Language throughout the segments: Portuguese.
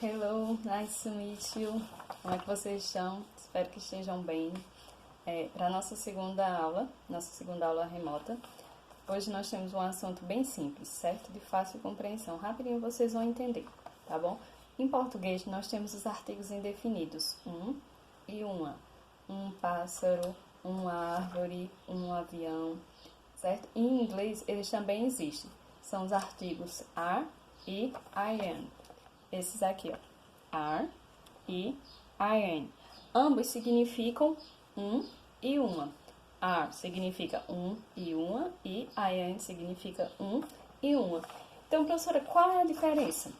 Hello, nice to meet you. Como é que vocês estão? Espero que estejam bem. Para nossa segunda aula remota, hoje nós temos um assunto bem simples, certo? De fácil compreensão. Rapidinho vocês vão entender, tá bom? Em português, nós temos os artigos indefinidos, um e uma. Um pássaro, uma árvore, um avião, certo? Em inglês, eles também existem. São os artigos are e I am. Esses aqui, ó. Are e I am. Ambos significam um e uma. Are significa um e uma e I am significa um e uma. Então, professora, qual é a diferença?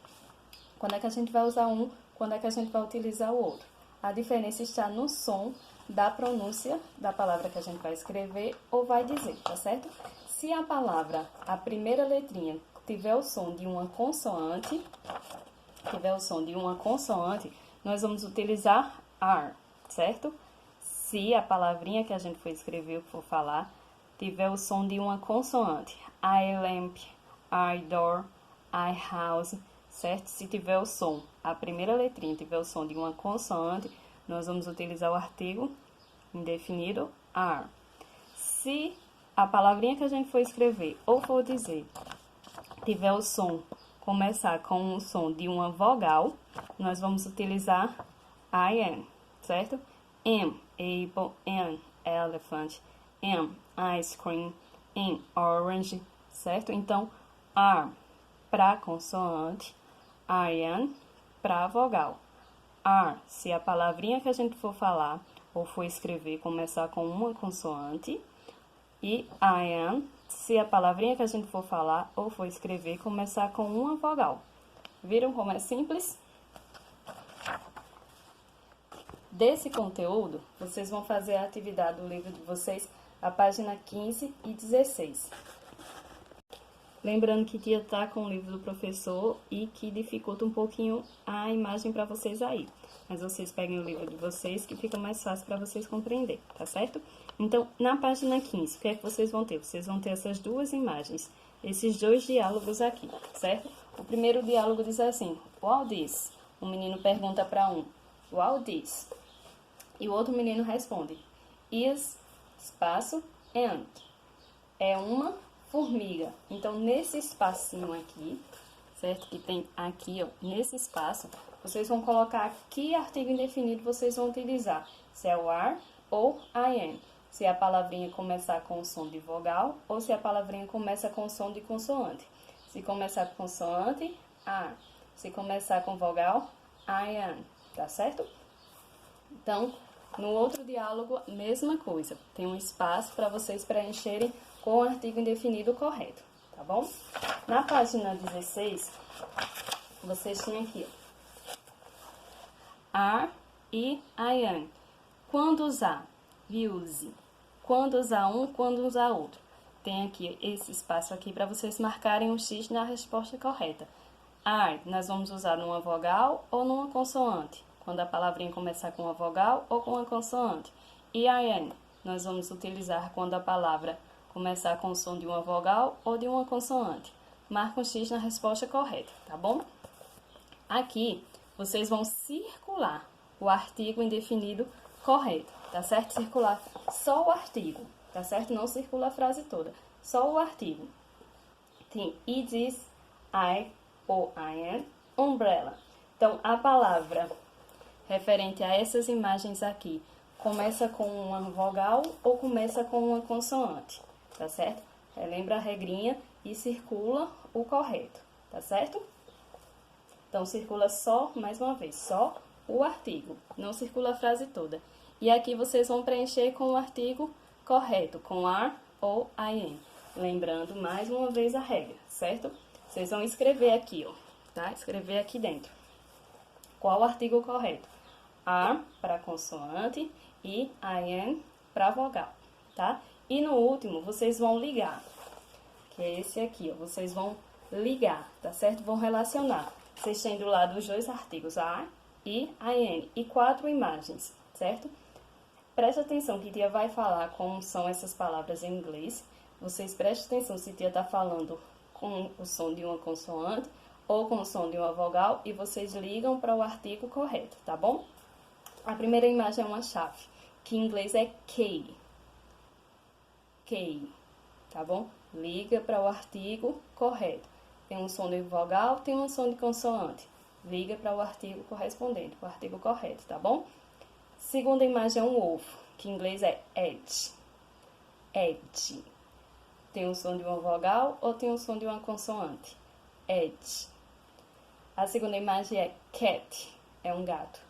Quando é que a gente vai usar um, quando é que a gente vai utilizar o outro? A diferença está no som da pronúncia da palavra que a gente vai escrever ou vai dizer, tá certo? Se a palavra, a primeira letrinha, tiver o som de uma consoante, nós vamos utilizar are, certo? Se a palavrinha que a gente for escrever, for falar, tiver o som de uma consoante, I lamp, I door, I house, certo? Se tiver o som, a primeira letrinha tiver o som de uma consoante, nós vamos utilizar o artigo indefinido are. Se a palavrinha que a gente for escrever ou for dizer tiver o som, começar com o som de uma vogal, nós vamos utilizar I am, certo? Am, apple, am, elephant, am, ice cream, am, orange, certo? Então, are para consoante, I am para vogal. Are, se a palavrinha que a gente for falar ou for escrever começar com uma consoante, e I am, se a palavrinha que a gente for falar ou for escrever começar com uma vogal. Viram como é simples? Desse conteúdo, vocês vão fazer a atividade do livro de vocês, a página 15 e 16. Lembrando que tia tá com o livro do professor e que dificulta um pouquinho a imagem para vocês aí. Mas vocês peguem o livro de vocês que fica mais fácil para vocês compreender, tá certo? Então, na página 15, o que é que vocês vão ter? Vocês vão ter essas duas imagens, esses dois diálogos aqui, certo? O primeiro diálogo diz assim, what this? O menino pergunta para um, what this? E o outro menino responde, is, espaço, and. É uma formiga. Então, nesse espacinho aqui, certo? Que tem aqui, ó, nesse espaço, vocês vão colocar que artigo indefinido vocês vão utilizar. Se é o are ou I am. Se a palavrinha começar com o som de vogal ou se a palavrinha começa com o som de consoante. Se começar com consoante, are. Se começar com vogal, I am. Tá certo? Então, no outro diálogo, mesma coisa. Tem um espaço para vocês preencherem com o artigo indefinido correto, tá bom? Na página 16, vocês têm aqui, ó, are e I am. Quando usar? Use. Quando usar um, quando usar outro. Tem aqui esse espaço aqui para vocês marcarem um X na resposta correta. Are, nós vamos usar numa vogal ou numa consoante. Quando a palavrinha começar com uma vogal ou com uma consoante. E I am, nós vamos utilizar quando a palavra começar com o som de uma vogal ou de uma consoante. Marca um X na resposta correta, tá bom? Aqui, vocês vão circular o artigo indefinido correto, tá certo? Circular só o artigo, tá certo? Não circula a frase toda, só o artigo. Tem it is, I ou I am, umbrella. Então, a palavra referente a essas imagens aqui começa com uma vogal ou começa com uma consoante, tá certo? Lembra a regrinha e circula o correto, tá certo? Então, circula só, mais uma vez, só o artigo, não circula a frase toda. E aqui vocês vão preencher com o artigo correto, com are ou I am. Lembrando, mais uma vez, a regra, certo? Vocês vão escrever aqui, ó, tá? Escrever aqui dentro. Qual o artigo correto? Are para consoante e I am para vogal, tá? E no último, vocês vão ligar, que é esse aqui, ó. Vocês vão ligar, tá certo? Vão relacionar. Vocês têm do lado os dois artigos, are e I am, e 4 imagens, certo? Preste atenção que tia vai falar como são essas palavras em inglês. Vocês prestem atenção se tia tá falando com o som de uma consoante ou com o som de uma vogal e vocês ligam para o artigo correto, tá bom? A primeira imagem é uma chave, que em inglês é key. Key, tá bom? Liga para o artigo correto. Tem um som de vogal, tem um som de consoante. Liga para o artigo correspondente, o artigo correto, tá bom? Segunda imagem é um ovo, que em inglês é edge. Edge. Tem um som de uma vogal ou tem um som de uma consoante? Edge. A segunda imagem é cat, é um gato.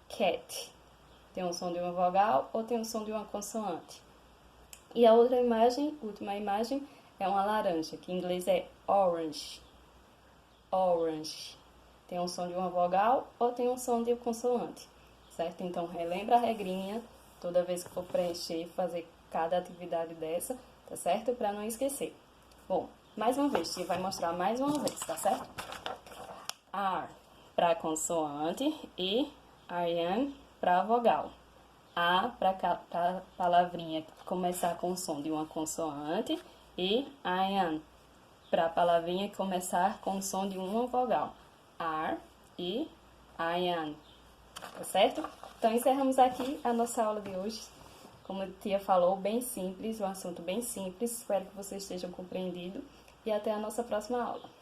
Cat. Tem um som de uma vogal ou tem um som de uma consoante? E a outra imagem, última imagem, é uma laranja, que em inglês é orange. Orange. Tem um som de uma vogal ou tem um som de consoante, certo? Então, relembra a regrinha toda vez que for preencher, fazer cada atividade dessa, tá certo? Para não esquecer. Bom, mais uma vez, você vai mostrar mais uma vez, tá certo? R para consoante e IN para vogal. A para palavrinha começar com o som de uma consoante e IN para palavrinha começar com o som de uma vogal. R e IN, tá certo? Então, encerramos aqui a nossa aula de hoje. Como a tia falou, bem simples, um assunto bem simples. Espero que vocês estejam compreendidos e até a nossa próxima aula.